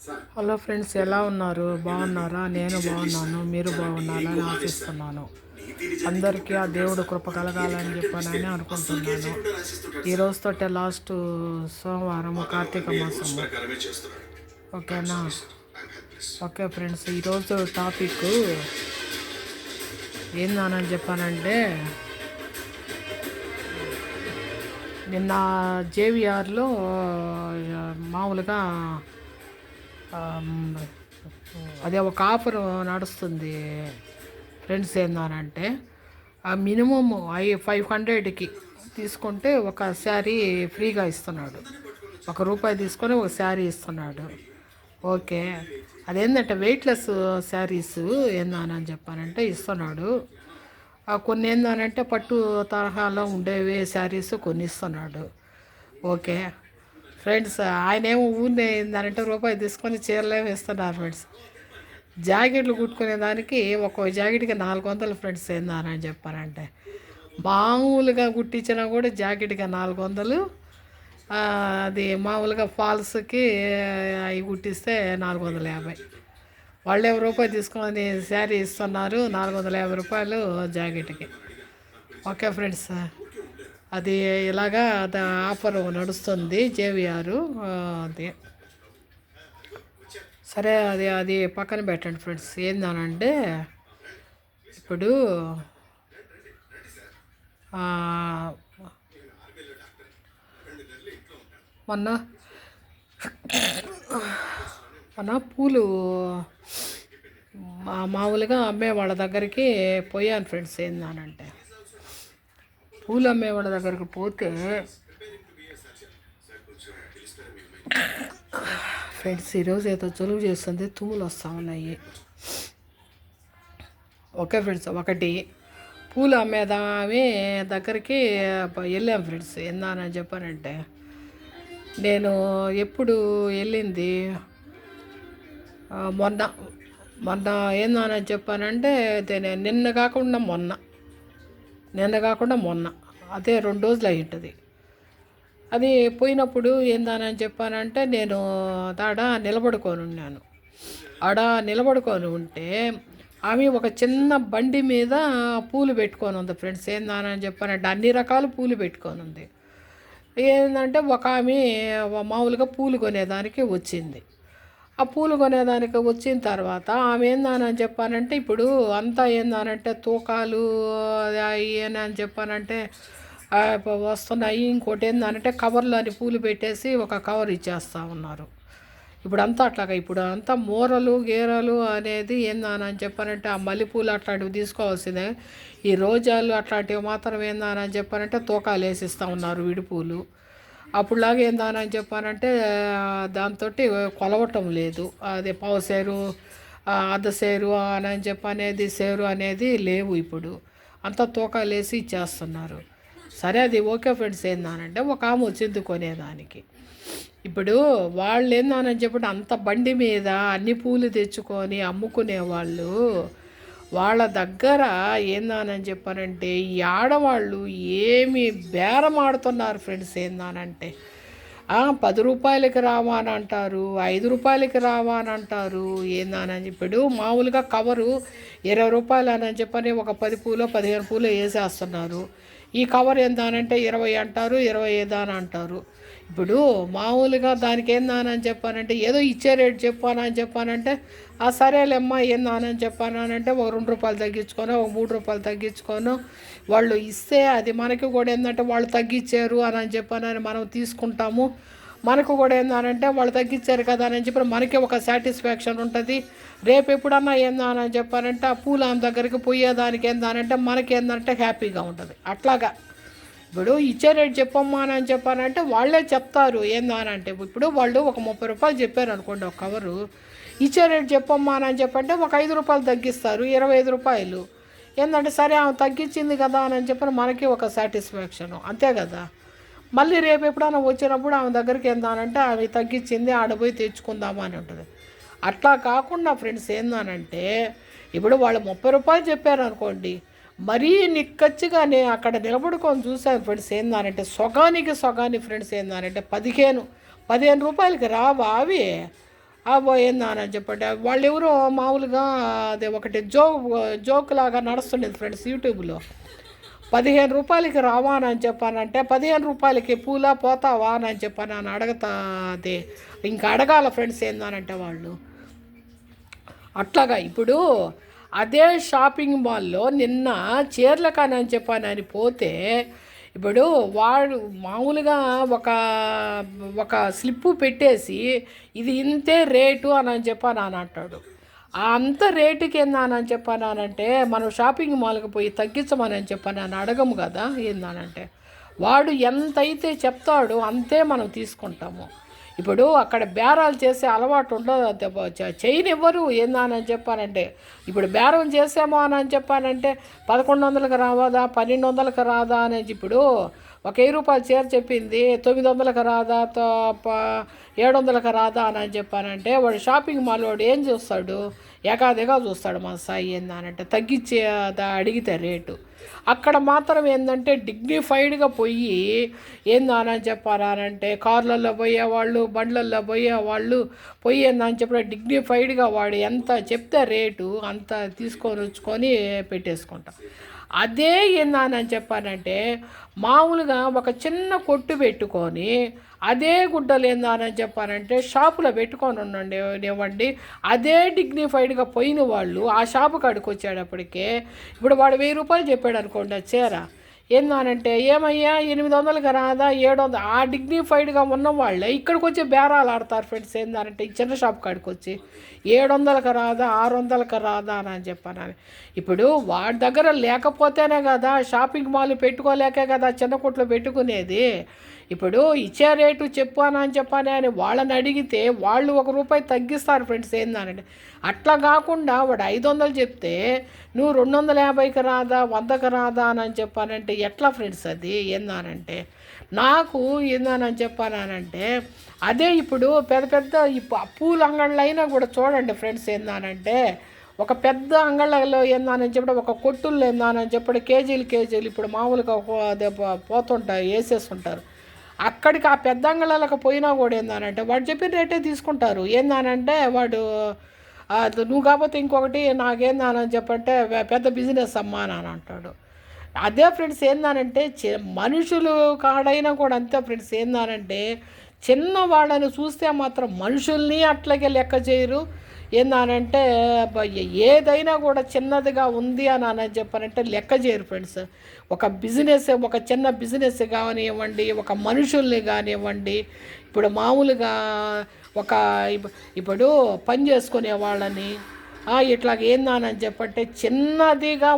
Hello friends, ఎలా ఉన్నారు? బాగున్నారా? నేను బాగున్నాను. మీరు బాగున్నారని ఆశిస్తున్నాను. అందరికీ ఆ దేవుడు కృప కలగాలని చెప్పని అనుకుంటున్నాను. ఈ రోజుతోటే లాస్ట్ సోమవారం కార్తీక మాసము. ఓకేనా? ఓకే ఫ్రెండ్స్, ఈరోజు టాపిక్ ఏందని చెప్పానంటే, నిన్న జేవిఆర్లో మామూలుగా అదే ఒక ఆఫర్ నడుస్తుంది ఫ్రెండ్స్. ఏందనంటే మినిమం 500కి తీసుకుంటే ఒక శారీ ఫ్రీగా ఇస్తున్నాడు. ₹1 తీసుకొని ఒక శారీ ఇస్తున్నాడు. ఓకే, అదేంటంటే వెయిట్లెస్ శారీస్ ఏందని చెప్పానంటే ఇస్తున్నాడు. కొన్ని ఏందనంటే పట్టు తరహాలో ఉండేవి శారీస్ కొన్ని ఇస్తున్నాడు. ఓకే ఫ్రెండ్స్, ఆయన ఏమో ఊరినే ఏంటంటే ₹1 తీసుకొని చీరలేమో ఇస్తున్నారు ఫ్రెండ్స్. జాకెట్లు కుట్టుకునే దానికి ఒక్కో జాకెట్కి 400 ఫ్రెండ్స్. ఏందని చెప్పారంటే మామూలుగా కుట్టించినా కూడా జాకెట్కి 400. అది మామూలుగా ఫాల్స్కి అవి కుట్టిస్తే 450. వాళ్ళే ₹1 తీసుకొని శారీ ఇస్తున్నారు, ₹450 జాకెట్కి. ఓకే ఫ్రెండ్స్, అది ఇలాగా ఆఫర్ నడుస్తుంది జేవిఆర్. అది సరే, అది పక్కన పెట్టండి ఫ్రెండ్స్. ఏందనంటే ఇప్పుడు మొన్న పూలు మామూలుగా అమ్మే వాళ్ళ దగ్గరికి పోయాను ఫ్రెండ్స్. ఏందనంటే పూలు అమ్మే వాళ్ళ దగ్గరికి పోతే ఫ్రెండ్స్, ఈరోజు ఏదో జలుబు చేస్తుంది, తుమ్ములు వస్తూ ఉన్నాయి. ఓకే ఫ్రెండ్స్, ఒకటి పూలు అమ్మేదామే దగ్గరికి వెళ్ళాం ఫ్రెండ్స్. ఏందని చెప్పానంటే నేను ఎప్పుడు వెళ్ళింది మొన్న మొన్న ఏందని చెప్పానంటే నిన్న కాకుండా మొన్న అదే 2 రోజులు అయి ఉంటుంది. అది పోయినప్పుడు ఏందని చెప్పానంటే నేను నిలబడుకొని ఉన్నాను. నిలబడుకొని ఉంటే ఆమె ఒక చిన్న బండి మీద పూలు పెట్టుకొని ఉంది ఫ్రెండ్స్. ఏందని చెప్పానంటే అన్ని రకాల పూలు పెట్టుకొని ఉంది. ఏంటంటే ఒక ఆమె మామూలుగా పూలు కొనేదానికి వచ్చింది. ఆ పూలు కొనేదానికి వచ్చిన తర్వాత ఆమె ఏందని చెప్పానంటే ఇప్పుడు అంతా ఏందనంటే తూకాలు అని చెప్పానంటే వస్తున్నాయి. ఇంకోటి ఏందనంటే కవర్లని పూలు పెట్టేసి ఒక కవర్ ఇచ్చేస్తూ ఉన్నారు. ఇప్పుడు అంతా మూరలు గీరలు అనేది ఏందని చెప్పానంటే ఆ మల్లెపూలు అట్లాంటివి తీసుకోవాల్సిందే. ఈ రోజాలు అట్లాంటివి మాత్రం ఏందని చెప్పానంటే తూకాలు వేసిస్తూ ఉన్నారు విడిపూలు. అప్పుడులాగా ఏందని చెప్పానంటే దాంతో కొలవటం లేదు. అదే పావు సేరు అర్ధ సేరు అని చెప్పనేది సేరు అనేది లేవు. ఇప్పుడు అంతా తూకాలు వేసి ఇచ్చేస్తున్నారు. సరే, అది ఓకే ఫ్రెండ్స్. ఏందనంటే ఒక ఆమె వచ్చింది కొనేదానికి. ఇప్పుడు వాళ్ళు ఏందని చెప్పి అంత బండి మీద అన్ని పూలు తెచ్చుకొని అమ్ముకునే వాళ్ళ దగ్గర ఏందని చెప్పానంటే ఈ ఆడవాళ్ళు ఏమి బేరం ఆడుతున్నారు ఫ్రెండ్స్. ఏందనంటే ₹10 రావా అని అంటారు, ₹5 రావా అని అంటారు. ఏందని ఇప్పుడు మామూలుగా కవరు ₹20 అని చెప్పని ఒక 10 పూలో 15 పూలో వేసేస్తున్నారు. ఈ కవర్ ఏందనంటే 20 అంటారు, 25 అని అంటారు. ఇప్పుడు మామూలుగా దానికి ఏందని చెప్పానంటే ఏదో ఇచ్చే రేటు చెప్పానని చెప్పానంటే సరేలేమ్మా ఏందని చెప్పానంటే ఒక ₹2 తగ్గించుకొని ఒక ₹3 తగ్గించుకొని వాళ్ళు ఇస్తే అది మనకి కూడా ఏంటంటే వాళ్ళు తగ్గించారు అని చెప్పానని మనం తీసుకుంటాము. మనకు కూడా ఏందనంటే వాళ్ళు తగ్గించారు కదా అని చెప్పి మనకి ఒక సాటిస్ఫాక్షన్ ఉంటుంది. రేపు ఎప్పుడన్నా ఏందని చెప్పానంటే ఆ పూల దగ్గరికి పోయేదానికి ఏందనంటే మనకి ఏంటంటే హ్యాపీగా ఉంటుంది. అట్లాగా ఇప్పుడు ఇచ్చే రేటు చెప్పమ్మా అని చెప్పానంటే వాళ్ళే చెప్తారు. ఏందనంటే ఇప్పుడు వాళ్ళు ఒక ₹30 చెప్పారు అనుకోండి ఒక కవరు, ఇచ్చే రేటు చెప్పమ్మా అని చెప్పంటే ఒక ₹5 తగ్గిస్తారు, ₹25. ఏంటంటే సరే ఆమె తగ్గించింది కదా అని చెప్పని మనకి ఒక సాటిస్ఫాక్షను, అంతే కదా. మళ్ళీ రేపు ఎప్పుడైనా వచ్చినప్పుడు ఆమె దగ్గరికి ఏందనంటే ఆమె తగ్గించింది ఆడపోయి తెచ్చుకుందామా అని ఉంటుంది. అట్లా కాకుండా ఫ్రెండ్స్ ఏందనంటే ఇప్పుడు వాళ్ళు ₹30 చెప్పారు అనుకోండి, మరీ నిక్కచ్చిగా నేను అక్కడ నిలబడుకొని చూశాను ఫ్రెండ్స్. ఏందనంటే సొగానికి ఫ్రెండ్స్. ఏందనంటే 15 రూపాయలకి రావా అవి. ఏందా అని చెప్పండి వాళ్ళు ఎవరో మామూలుగా అదే ఒకటి జోక్ లాగా నడుస్తుండేది ఫ్రెండ్స్ యూట్యూబ్లో. 15 రూపాయలకి రావా అని చెప్పానంటే 15 రూపాయలకి పూలా పోతావా అని చెప్పాను అని అడగతా. అదే ఇంకా అడగాల ఫ్రెండ్స్ ఏందానంటే వాళ్ళు అట్లాగా. ఇప్పుడు అదే షాపింగ్ మాల్లో నిన్న చీరలకాని అని చెప్పానని పోతే ఇప్పుడు వాడు మామూలుగా ఒక ఒక స్లిప్పు పెట్టేసి ఇది ఇంతే రేటు అని చెప్పాను అని అంటాడు. అంత రేటుకి ఏందానని చెప్పానంటే మనం షాపింగ్ మాల్కి పోయి తగ్గించమని చెప్పాను అని అడగము కదా. ఏందానంటే వాడు ఎంతైతే చెప్తాడో అంతే మనం తీసుకుంటాము. ఇప్పుడు అక్కడ బేరాలు చేసే అలవాటు ఉండదు, చేయనివ్వరు. ఏందని చెప్పానంటే ఇప్పుడు బేరం చేసామో అని చెప్పానంటే 1100కి రావదా 1200కి రాదా అనేది. ఇప్పుడు ఒక 1000 రూపాయలు చీర చెప్పింది 900కి రాదా 700కి రాదా అని చెప్పానంటే వాడు షాపింగ్ మాల్ వాడు ఏం చూస్తాడు, ఏకాదిగా చూస్తాడు మన స్థాయి. ఏందనంటే తగ్గించే అడిగితే రేటు అక్కడ మాత్రం ఏంటంటే డిగ్నిఫైడ్గా పోయి ఏందని చెప్పారంటే కార్లలో పోయేవాళ్ళు బండ్లల్లో పోయేవాళ్ళు పోయి ఏందని చెప్పిన డిగ్నిఫైడ్గా వాడు ఎంత చెప్తే రేటు అంత తీసుకొని వచ్చుకొని పెట్టేసుకుంటాం. అదే ఏందని చెప్పానంటే మామూలుగా ఒక చిన్న కొట్టు పెట్టుకొని అదే గుడ్డలు ఏందని చెప్పానంటే షాపులో పెట్టుకొని ఇవ్వండి. అదే డిగ్నిఫైడ్గా పోయిన వాళ్ళు ఆ షాపు కాడికి వచ్చేటప్పటికే ఇప్పుడు వాడు 1000 రూపాయలు చెప్పాడు అనుకోండి చీర. ఏందనంటే ఏమయ్యా 800కి రాదా 700, ఆ డిగ్నిఫైడ్గా ఉన్న వాళ్ళే ఇక్కడికి వచ్చి బేరాలు ఆడతారు ఫ్రెండ్స్. ఏందనంటే ఈ చిన్న షాప్ కాడికి వచ్చి 700కి రాదా 600కి రాదా అని చెప్పాను. ఇప్పుడు వాడి దగ్గర లేకపోతేనే కదా షాపింగ్ మాల్ పెట్టుకోలేకే కదా చిన్న కొట్లు పెట్టుకునేది. ఇప్పుడు ఇచ్చే రేటు చెప్పాను అని వాళ్ళని అడిగితే వాళ్ళు ₹1 తగ్గిస్తారు ఫ్రెండ్స్. ఏందనంటే అట్లా కాకుండా వాడు 500 చెప్తే నువ్వు 250కి రాదా 100కి రాదా అని చెప్పానంటే ఎట్లా ఫ్రెండ్స్ అది. ఏందనంటే నాకు ఏందని చెప్పానంటే అదే ఇప్పుడు పెద్ద పూల అంగళ్ళు అయినా కూడా చూడండి ఫ్రెండ్స్. ఏందనంటే ఒక పెద్ద అంగళ్ళలో ఏందని చెప్పడం ఒక కొట్టుల్లో ఏందని చెప్పడం కేజీలు ఇప్పుడు మామూలుగా అదే పోతుంటారు వేసేస్తుంటారు. అక్కడికి ఆ పెద్ద అంగళ్ళకి పోయినా కూడా ఏందనంటే వాడు చెప్పిన రేటే తీసుకుంటారు. ఏందనంటే వాడు నువ్వు కాకపోతే ఇంకొకటి నాకేందని చెప్పంటే పెద్ద బిజినెస్ అమ్మా అని అంటాడు. అదే ఫ్రెండ్స్ ఏందనంటే మనుషులు కాడైనా కూడా అంతే ఫ్రెండ్స్. ఏందనంటే చిన్న వాళ్ళని చూస్తే మాత్రం మనుషుల్ని అట్లాగే లెక్క చేయరు. ఏందనంటే ఏదైనా కూడా చిన్నదిగా ఉంది అని చెప్పారంటే లెక్క చేయరు ఫ్రెండ్స్. ఒక బిజినెస్ ఒక చిన్న బిజినెస్ కానివ్వండి, ఒక మనుషుల్ని కానివ్వండి, ఇప్పుడు మామూలుగా ఒక ఇప్పుడు పని చేసుకునే వాళ్ళని ఇట్లాగ ఏందని చెప్పంటే చిన్నగా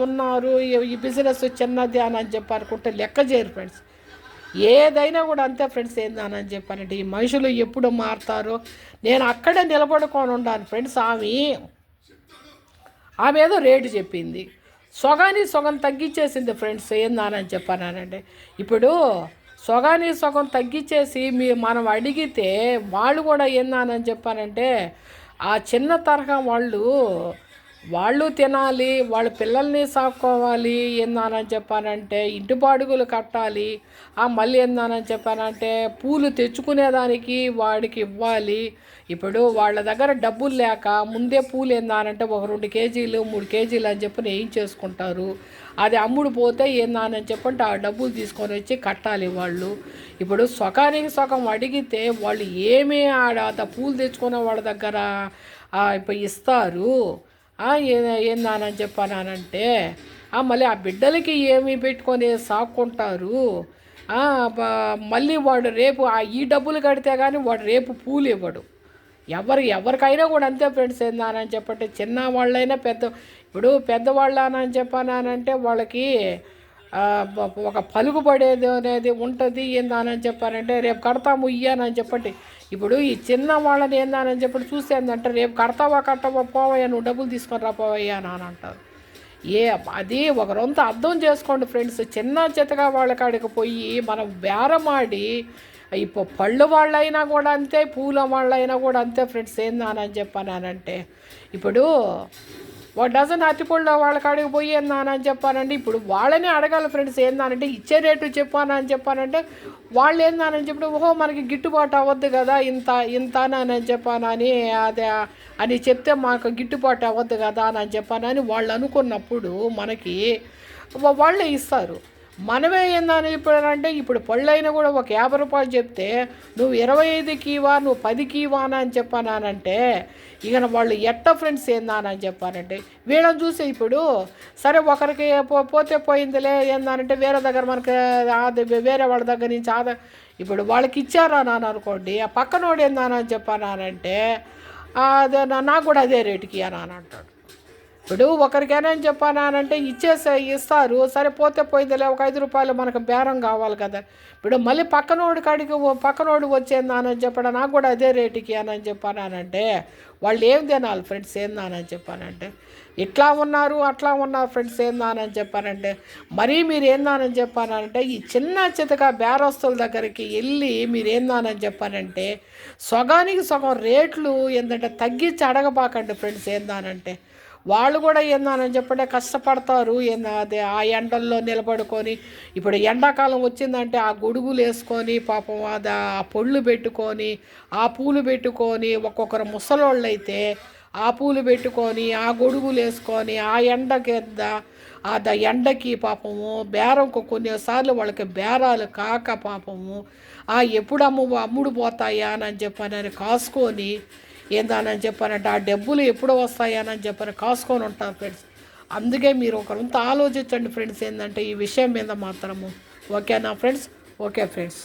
ఉన్నారు ఈ బిజినెస్ చిన్నది అని చెప్పి అనుకుంటే లెక్క చేయరు ఫ్రెండ్స్. ఏదైనా కూడా అంతే ఫ్రెండ్స్. ఏందని చెప్పానంటే ఈ మనుషులు ఎప్పుడు మారుతారో నేను అక్కడే నిలబడుకొని ఉన్నాను ఫ్రెండ్స్. ఆమె ఏదో రేటు చెప్పింది, సగం తగ్గించేసింది ఫ్రెండ్స్. ఏందని చెప్పానంటే ఇప్పుడు సగం తగ్గించేసి మనం అడిగితే వాళ్ళు కూడా ఏందని చెప్పానంటే ఆ చిన్న తరహా వాళ్ళు తినాలి, వాళ్ళ పిల్లల్ని సాక్కోవాలి. ఏందని చెప్పానంటే ఇంటి బాడుగులు కట్టాలి. మళ్ళీ ఏందని చెప్పానంటే పూలు తెచ్చుకునేదానికి వాడికి ఇవ్వాలి. ఇప్పుడు వాళ్ళ దగ్గర డబ్బులు లేక ముందే పూలు ఏందానంటే ఒక 2 కేజీలు 3 కేజీలు అని చెప్పి వేయించేసుకుంటారు. అది అమ్ముడు పోతే ఏందని చెప్పంటే ఆ డబ్బులు తీసుకొని వచ్చి కట్టాలి వాళ్ళు. ఇప్పుడు సగం అడిగితే వాళ్ళు ఏమీ పూలు తెచ్చుకునే వాళ్ళ దగ్గర ఇప్పుడు ఇస్తారు. ఏందని చెప్పానంటే మళ్ళీ ఆ బిడ్డలకి ఏమి పెట్టుకొని సాక్కుంటారు. మళ్ళీ వాడు రేపు ఈ డబ్బులు కడితే కానీ వాడు రేపు పూలు ఇవ్వడు. ఎవరికైనా కూడా అంతే ఫ్రెండ్స్. ఏందని చెప్పంటే చిన్న వాళ్ళైనా ఇప్పుడు పెద్దవాళ్ళు అని చెప్పానంటే వాళ్ళకి ఒక పలుకుబడేది అనేది ఉంటుంది. ఏందని చెప్పానంటే రేపు కడతాము ఇయ్యానని చెప్పండి. ఇప్పుడు ఈ చిన్న వాళ్ళని ఏందని చెప్పి చూస్తే ఏంటంటే రేపు కట్టవా పోవయ్యా నువ్వు డబ్బులు తీసుకొని రాపోవయ్యా అని అంటారు. అది ఒక రొంత అర్థం చేసుకోండి ఫ్రెండ్స్. చిన్న చితగా వాళ్ళ కాడికి పోయి మనం బేరమాడి ఇప్పుడు పళ్ళు వాళ్ళైనా కూడా అంతే, పూల వాళ్ళైనా కూడా అంతే ఫ్రెండ్స్. ఏందని చెప్పానంటే ఇప్పుడు ఒక డజన్ అరటిపళ్ళు వాళ్ళ కాడికి పోయి ఏందని చెప్పానంటే ఇప్పుడు వాళ్ళని అడగాలి ఫ్రెండ్స్. ఏందనంటే ఇచ్చే రేటు చెప్పానని చెప్పానంటే వాళ్ళు ఏందని చెప్పి ఓహో మనకి గిట్టుబాటు అవ్వద్దు కదా ఇంత ఇంత అని చెప్పానని అదే అని చెప్తే మాకు గిట్టుబాటు అవ్వద్దు కదా అని చెప్పానని వాళ్ళు అనుకున్నప్పుడు మనకి వాళ్ళే ఇస్తారు. మనమే ఏందని చెప్పారంటే ఇప్పుడు పళ్ళైనా కూడా ఒక 50 రూపాయలు చెప్తే నువ్వు 25కి ఇవా నువ్వు 10కి ఇవానా అని చెప్పానంటే ఇక వాళ్ళు ఫ్రెండ్స్ ఏందని చెప్పారంటే వీళ్ళని చూసి ఇప్పుడు సరే ఒకరికి పోతే పోయిందిలే ఏందనంటే వేరే దగ్గర మనకి అది వేరే వాళ్ళ దగ్గర నుంచి ఇప్పుడు వాళ్ళకి ఇచ్చారా నాన్న అనుకోండి, ఆ పక్కనోడు ఏందని చెప్పానంటే అదే నాకు కూడా అదే రేటుకి అని అంటాడు. ఇప్పుడు ఒకరికైనా అని చెప్పానంటే ఇస్తారు, సరే పోతే పోయిందిలే ఒక 5 రూపాయలు మనకు బేరం కావాలి కదా. ఇప్పుడు మళ్ళీ పక్కనోడు వచ్చేందని చెప్పాడు నాకు కూడా అదే రేటుకి అని చెప్పానంటే వాళ్ళు ఏం తినాలి ఫ్రెండ్స్ ఏందని చెప్పానంటే ఇట్లా ఉన్నారు అట్లా ఉన్నారు ఫ్రెండ్స్ ఏందని చెప్పానంటే మరీ మీరు ఏందని చెప్పానంటే ఈ చిన్న చితక బేరస్తుల దగ్గరికి వెళ్ళి మీరు ఏందని చెప్పానంటే సగానికి సగం రేట్లు ఏంటంటే తగ్గించి అడగబాకండి ఫ్రెండ్స్ ఏందానంటే వాళ్ళు కూడా ఏందని చెప్పంటే కష్టపడతారు. అదే ఆ ఎండల్లో నిలబడుకొని ఇప్పుడు ఎండాకాలం వచ్చిందంటే ఆ గొడుగులు వేసుకొని పాపం అది ఆ పొళ్ళు పెట్టుకొని ఆ పూలు పెట్టుకొని ఒక్కొక్కరు ముసలోళ్ళు అయితే ఆ పూలు పెట్టుకొని ఆ గొడుగులు వేసుకొని ఆ ఎండకి ఎండకి పాపము బేరంకు కొన్నిసార్లు వాళ్ళకి బేరాలు కాక పాపము ఎప్పుడు అమ్ముడు పోతాయా అని చెప్పని కాసుకొని ఏందని చెప్పానంటే ఆ డబ్బులు ఎప్పుడు వస్తాయని చెప్పని కాసుకొని ఉంటారు ఫ్రెండ్స్. అందుకే మీరు ఒకరంతా ఆలోచించండి ఫ్రెండ్స్ ఏంటంటే ఈ విషయం మీద మాత్రము. ఓకేనా ఫ్రెండ్స్? Okay friends.